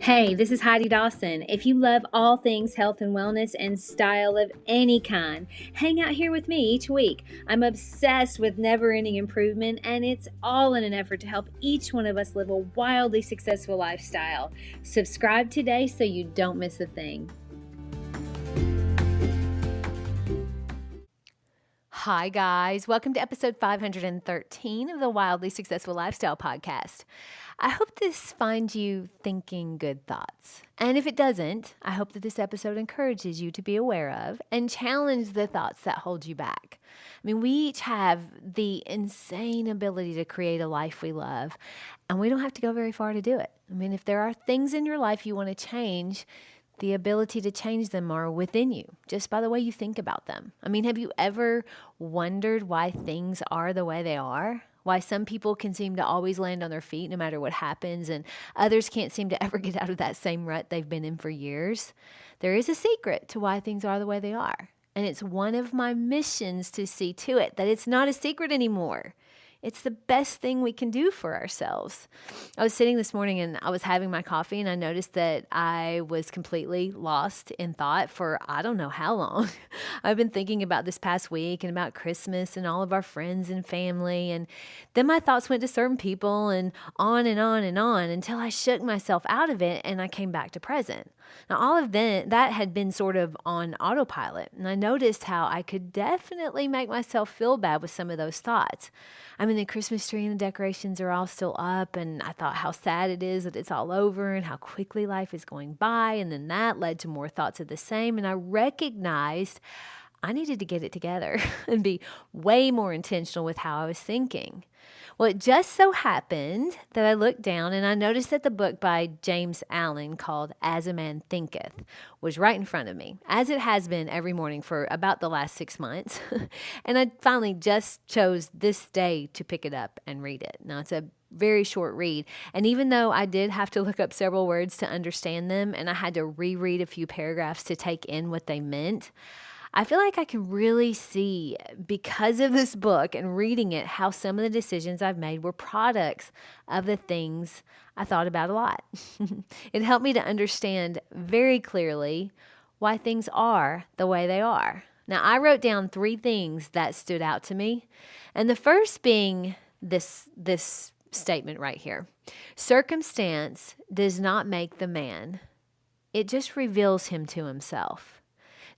Hey, this is Heidi Dawson. If you love all things health and wellness and style of any kind, hang out here with me each week. I'm obsessed with never ending improvement, and it's all in an effort to help each one of us live a wildly successful lifestyle. Subscribe today so you don't miss a thing. Hi, guys. Welcome to episode 513 of the Wildly Successful Lifestyle Podcast. I hope this finds you thinking good thoughts. And if it doesn't, I hope that this episode encourages you to be aware of and challenge the thoughts that hold you back. I mean, we each have the insane ability to create a life we love, and we don't have to go very far to do it. I mean, if there are things in your life you want to change, the ability to change them are within you just by the way you think about them. I mean, have you ever wondered why things are the way they are? Why some people can seem to always land on their feet no matter what happens, and others can't seem to ever get out of that same rut they've been in for years? There is a secret to why things are the way they are. And it's one of my missions to see to it that it's not a secret anymore. It's the best thing we can do for ourselves. I was sitting this morning and I was having my coffee, and I noticed that I was completely lost in thought for I don't know how long. I've been thinking about this past week and about Christmas and all of our friends and family. And then my thoughts went to certain people and on and on and on until I shook myself out of it and I came back to present. Now, all of that had been sort of on autopilot, and I noticed how I could definitely make myself feel bad with some of those thoughts. I mean, the Christmas tree and the decorations are all still up, and I thought how sad it is that it's all over and how quickly life is going by, and then that led to more thoughts of the same, and I recognized I needed to get it together and be way more intentional with how I was thinking. Well, it just so happened that I looked down and I noticed that the book by James Allen called As a Man Thinketh was right in front of me, as it has been every morning for about the last 6 months. And I finally just chose this day to pick it up and read it. Now, it's a very short read. And even though I did have to look up several words to understand them and I had to reread a few paragraphs to take in what they meant, I feel like I can really see, because of this book and reading it, how some of the decisions I've made were products of the things I thought about a lot. It helped me to understand very clearly why things are the way they are. Now, I wrote down 3 things that stood out to me, and the first being this statement right here. Circumstance does not make the man. It just reveals him to himself.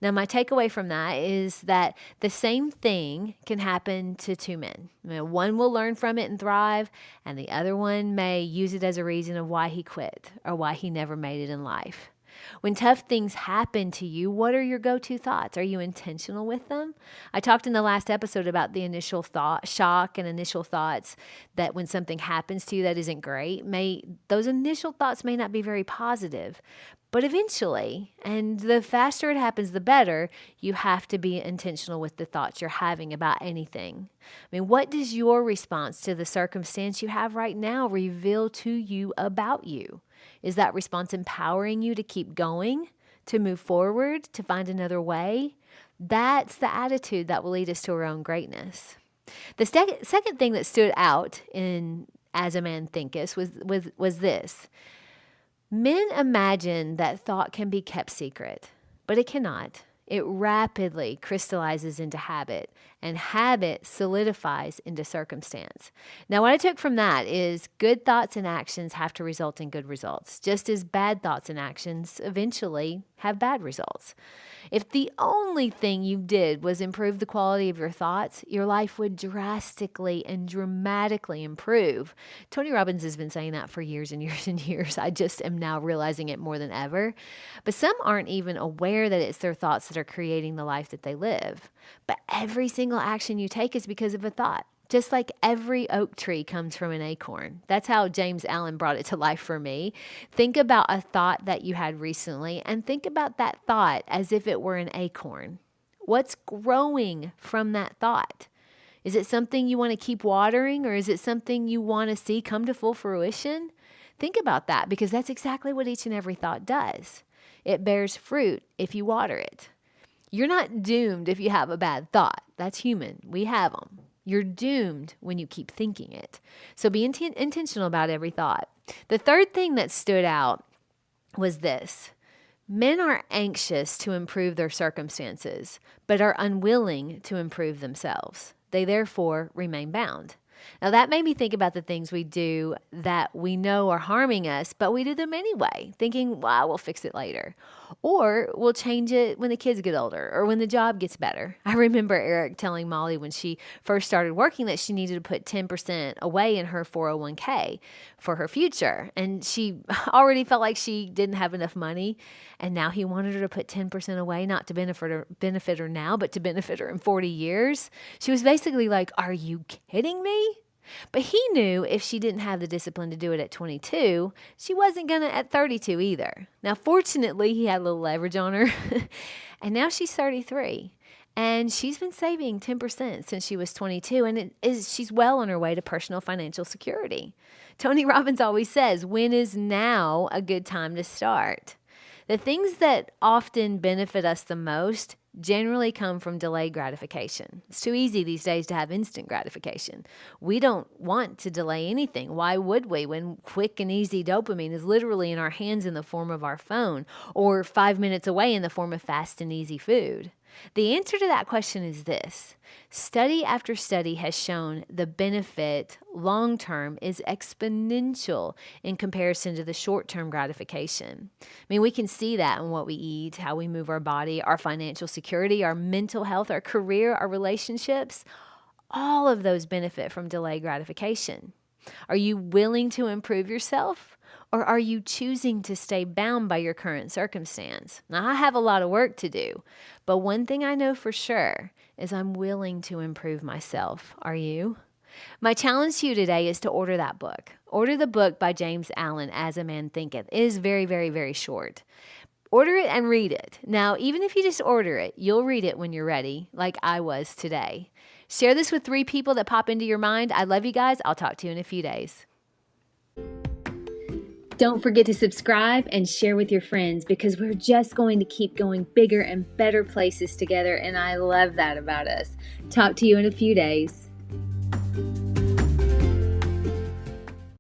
Now, my takeaway from that is that the same thing can happen to 2 men. One will learn from it and thrive, and the other one may use it as a reason of why he quit or why he never made it in life. When tough things happen to you, what are your go-to thoughts? Are you intentional with them? I talked in the last episode about the initial shock and initial thoughts that when something happens to you that isn't great, those initial thoughts may not be very positive. But eventually, and the faster it happens, the better, you have to be intentional with the thoughts you're having about anything. I mean, what does your response to the circumstance you have right now reveal to you about you? Is that response empowering you to keep going, to move forward, to find another way? That's the attitude that will lead us to our own greatness. The second thing that stood out in As a Man Thinketh was this. Men imagine that thought can be kept secret, but it cannot. It rapidly crystallizes into habit, and habit solidifies into circumstance. Now, what I took from that is good thoughts and actions have to result in good results, just as bad thoughts and actions eventually have bad results. If the only thing you did was improve the quality of your thoughts, your life would drastically and dramatically improve. Tony Robbins has been saying that for years and years and years. I just am now realizing it more than ever. But some aren't even aware that it's their thoughts that are creating the life that they live. But every single action you take is because of a thought. Just like every oak tree comes from an acorn. That's how James Allen brought it to life for me. Think about a thought that you had recently and think about that thought as if it were an acorn. What's growing from that thought? Is it something you want to keep watering, or is it something you want to see come to full fruition? Think about that, because that's exactly what each and every thought does. It bears fruit if you water it. You're not doomed if you have a bad thought. That's human. We have them. You're doomed when you keep thinking it. So be intentional about every thought. The third thing that stood out was this: men are anxious to improve their circumstances, but are unwilling to improve themselves. They therefore remain bound. Now, that made me think about the things we do that we know are harming us, but we do them anyway, thinking, well, we'll fix it later. Or we'll change it when the kids get older or when the job gets better. I remember Eric telling Molly when she first started working that she needed to put 10% away in her 401k for her future. And she already felt like she didn't have enough money. And now he wanted her to put 10% away, not to benefit her now, but to benefit her in 40 years. She was basically like, are you kidding me? But he knew if she didn't have the discipline to do it at 22, she wasn't going to at 32 either. Now, fortunately, he had a little leverage on her. And now she's 33. And she's been saving 10% since she was 22. And she's well on her way to personal financial security. Tony Robbins always says, when is now a good time to start? The things that often benefit us the most generally come from delayed gratification. It's too easy these days to have instant gratification. We don't want to delay anything. Why would we when quick and easy dopamine is literally in our hands in the form of our phone or 5 minutes away in the form of fast and easy food? The answer to that question is this. Study after study has shown the benefit long-term is exponential in comparison to the short-term gratification. I mean, we can see that in what we eat, how we move our body, our financial security, our mental health, our career, our relationships. All of those benefit from delayed gratification. Are you willing to improve yourself? Or are you choosing to stay bound by your current circumstance? Now, I have a lot of work to do, but one thing I know for sure is I'm willing to improve myself. Are you? My challenge to you today is to order that book. Order the book by James Allen, As a Man Thinketh. It is very, very, very short. Order it and read it. Now, even if you just order it, you'll read it when you're ready, like I was today. Share this with 3 people that pop into your mind. I love you guys. I'll talk to you in a few days. Don't forget to subscribe and share with your friends because we're just going to keep going bigger and better places together, and I love that about us. Talk to you in a few days.